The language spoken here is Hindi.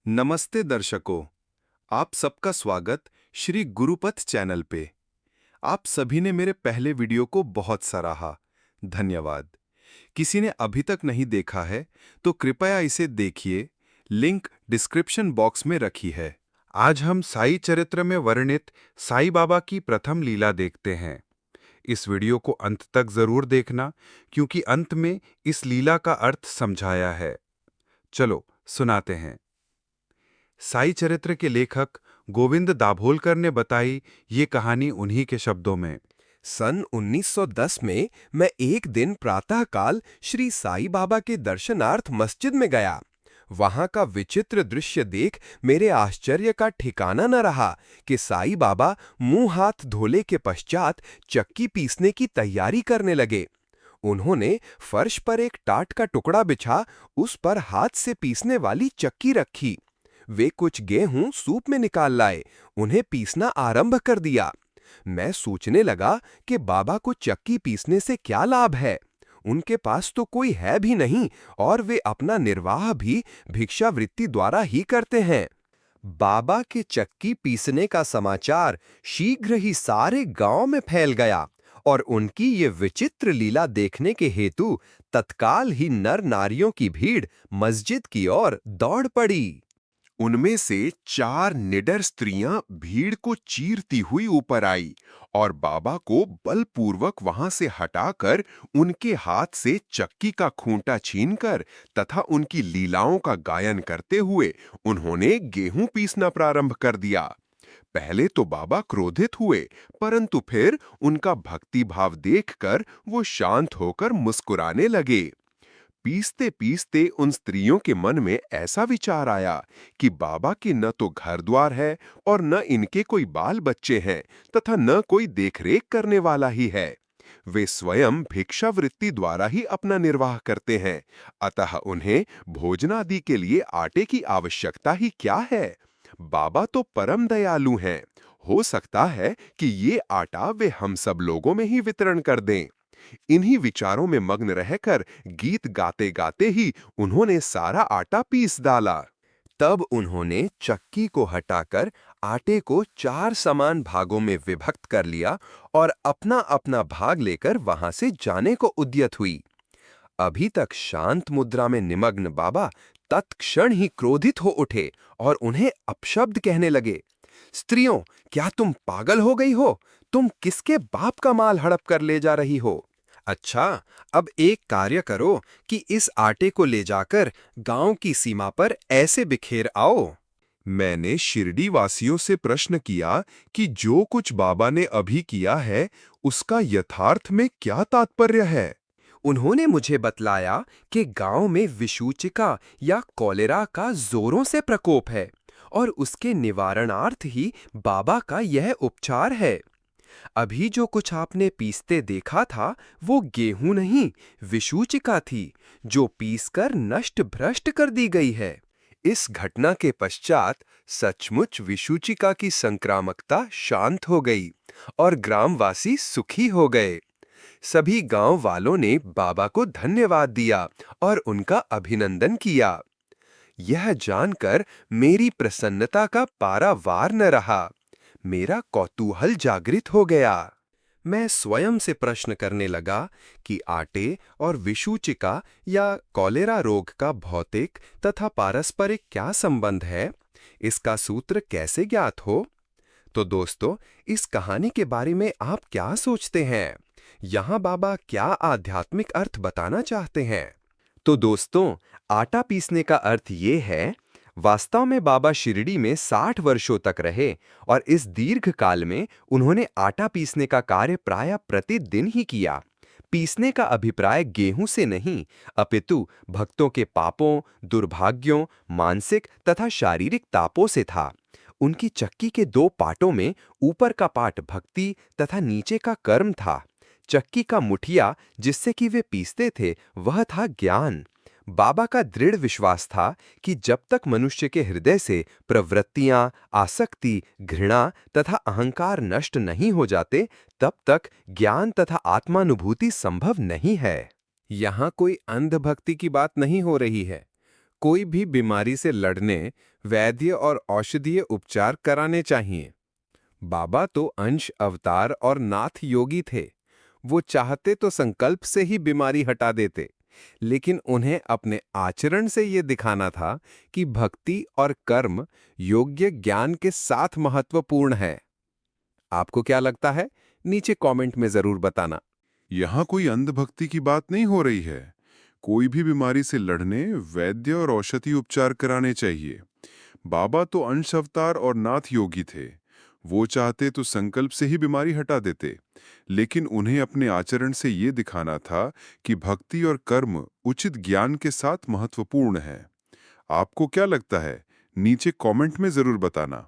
नमस्ते दर्शकों, आप सबका स्वागत श्री गुरुपथ चैनल पे। आप सभी ने मेरे पहले वीडियो को बहुत सराहा, धन्यवाद। किसी ने अभी तक नहीं देखा है तो कृपया इसे देखिए, लिंक डिस्क्रिप्शन बॉक्स में रखी है। आज हम साई चरित्र में वर्णित साईं बाबा की प्रथम लीला देखते हैं। इस वीडियो को अंत तक जरूर देखना, क्योंकि अंत में इस लीला का अर्थ समझाया है। चलो सुनाते हैं। साई चरित्र के लेखक गोविंद दाभोलकर ने बताई ये कहानी उन्हीं के शब्दों में। सन 1910 में मैं एक दिन प्रातःकाल श्री साईं बाबा के दर्शनार्थ मस्जिद में गया। वहां का विचित्र दृश्य देख मेरे आश्चर्य का ठिकाना न रहा कि साईं बाबा मुंह हाथ धोले के पश्चात चक्की पीसने की तैयारी करने लगे। उन्होंने फर्श पर एक टाट का टुकड़ा बिछा उस पर हाथ से पीसने वाली चक्की रखी। वे कुछ गेहूं सूप में निकाल लाए, उन्हें पीसना आरंभ कर दिया। मैं सोचने लगा कि बाबा को चक्की पीसने से क्या लाभ है। उनके पास तो कोई है भी नहीं और वे अपना निर्वाह भी भिक्षावृत्ति द्वारा ही करते हैं। बाबा के चक्की पीसने का समाचार शीघ्र ही सारे गांव में फैल गया और उनकी ये विचित्र लीला देखने के हेतु तत्काल ही नर नारियों की भीड़ मस्जिद की ओर दौड़ पड़ी। उनमें से 4 निडर स्त्रियां भीड़ को चीरती हुई ऊपर आई और बाबा को बलपूर्वक वहां से हटाकर उनके हाथ से चक्की का खूंटा छीनकर तथा उनकी लीलाओं का गायन करते हुए उन्होंने गेहूं पीसना प्रारंभ कर दिया। पहले तो बाबा क्रोधित हुए, परंतु फिर उनका भक्ति भाव देखकर वो शांत होकर मुस्कुराने लगे। पीसते पीसते उन स्त्रियों के मन में ऐसा विचार आया कि बाबा के न तो घर द्वार है और न इनके कोई बाल बच्चे हैं तथा न कोई देखरेख करने वाला ही है। वे स्वयं भिक्षावृत्ति द्वारा ही अपना निर्वाह करते हैं, अतः उन्हें भोजनादि के लिए आटे की आवश्यकता ही क्या है। बाबा तो परम दयालु हैं, हो सकता है कि ये आटा वे हम सब लोगों में ही वितरण कर दें। इन्हीं विचारों में मग्न रहकर गीत गाते गाते ही उन्होंने सारा आटा पीस डाला। तब उन्होंने चक्की को हटाकर आटे को 4 समान भागों में विभक्त कर लिया और अपना अपना भाग लेकर वहां से जाने को उद्यत हुई। अभी तक शांत मुद्रा में निमग्न बाबा तत्क्षण ही क्रोधित हो उठे और उन्हें अपशब्द कहने लगे। स्त्रियों, क्या तुम पागल हो गई हो? तुम किसके बाप का माल हड़प कर ले जा रही हो? अच्छा, अब एक कार्य करो कि इस आटे को ले जाकर गांव की सीमा पर ऐसे बिखेर आओ। मैंने शिरडी वासियों से प्रश्न किया कि जो कुछ बाबा ने अभी किया है उसका यथार्थ में क्या तात्पर्य है। उन्होंने मुझे बतलाया कि गांव में विषूचिका या कॉलेरा का जोरों से प्रकोप है और उसके निवारणार्थ ही बाबा का यह उपचार है। अभी जो कुछ आपने पीसते देखा था वो गेहूं नहीं, विषूचिका थी, जो पीसकर नष्ट भ्रष्ट कर दी गई है। इस घटना के पश्चात सचमुच विषूचिका की संक्रामकता शांत हो गई और ग्रामवासी सुखी हो गए। सभी गांव वालों ने बाबा को धन्यवाद दिया और उनका अभिनंदन किया। यह जानकर मेरी प्रसन्नता का पारावार न रहा। मेरा कौतूहल जागृत हो गया। मैं स्वयं से प्रश्न करने लगा कि आटे और विषूचिका या कॉलेरा रोग का भौतिक तथा पारस्परिक क्या संबंध है, इसका सूत्र कैसे ज्ञात हो? तो दोस्तों, इस कहानी के बारे में आप क्या सोचते हैं? यहाँ बाबा क्या आध्यात्मिक अर्थ बताना चाहते हैं? तो दोस्तों, आटा पीसने का अर्थ ये है, वास्तव में बाबा शिरडी में 60 वर्षों तक रहे और इस दीर्घ काल में उन्होंने आटा पीसने का कार्य प्रायः प्रतिदिन ही किया। पीसने का अभिप्राय गेहूं से नहीं, अपितु भक्तों के पापों, दुर्भाग्यों, मानसिक तथा शारीरिक तापों से था। उनकी चक्की के 2 पाटों में ऊपर का पाट भक्ति तथा नीचे का कर्म था। चक्की का मुठिया जिससे कि वे पीसते थे वह था ज्ञान। बाबा का दृढ़ विश्वास था कि जब तक मनुष्य के हृदय से प्रवृत्तियां, आसक्ति, घृणा तथा अहंकार नष्ट नहीं हो जाते, तब तक ज्ञान तथा आत्मानुभूति संभव नहीं है। यहाँ कोई अंधभक्ति की बात नहीं हो रही है। कोई भी बीमारी से लड़ने वैद्य और औषधीय उपचार कराने चाहिए। बाबा तो अंश अवतार और नाथ योगी थे। वो चाहते तो संकल्प से ही बीमारी हटा देते, लेकिन उन्हें अपने आचरण से ये दिखाना था कि भक्ति और कर्म योग्य ज्ञान के साथ महत्वपूर्ण है। आपको क्या लगता है? नीचे कमेंट में जरूर बताना। यहाँ कोई अंधभक्ति की बात नहीं हो रही है। कोई भी बीमारी से लड़ने वैद्य और औषधि उपचार कराने चाहिए। बाबा तो अंश अवतार और नाथ योगी थे। वो चाहते तो संकल्प से ही बीमारी हटा देते, लेकिन उन्हें अपने आचरण से ये दिखाना था कि भक्ति और कर्म उचित ज्ञान के साथ महत्वपूर्ण है। आपको क्या लगता है? नीचे कमेंट में जरूर बताना।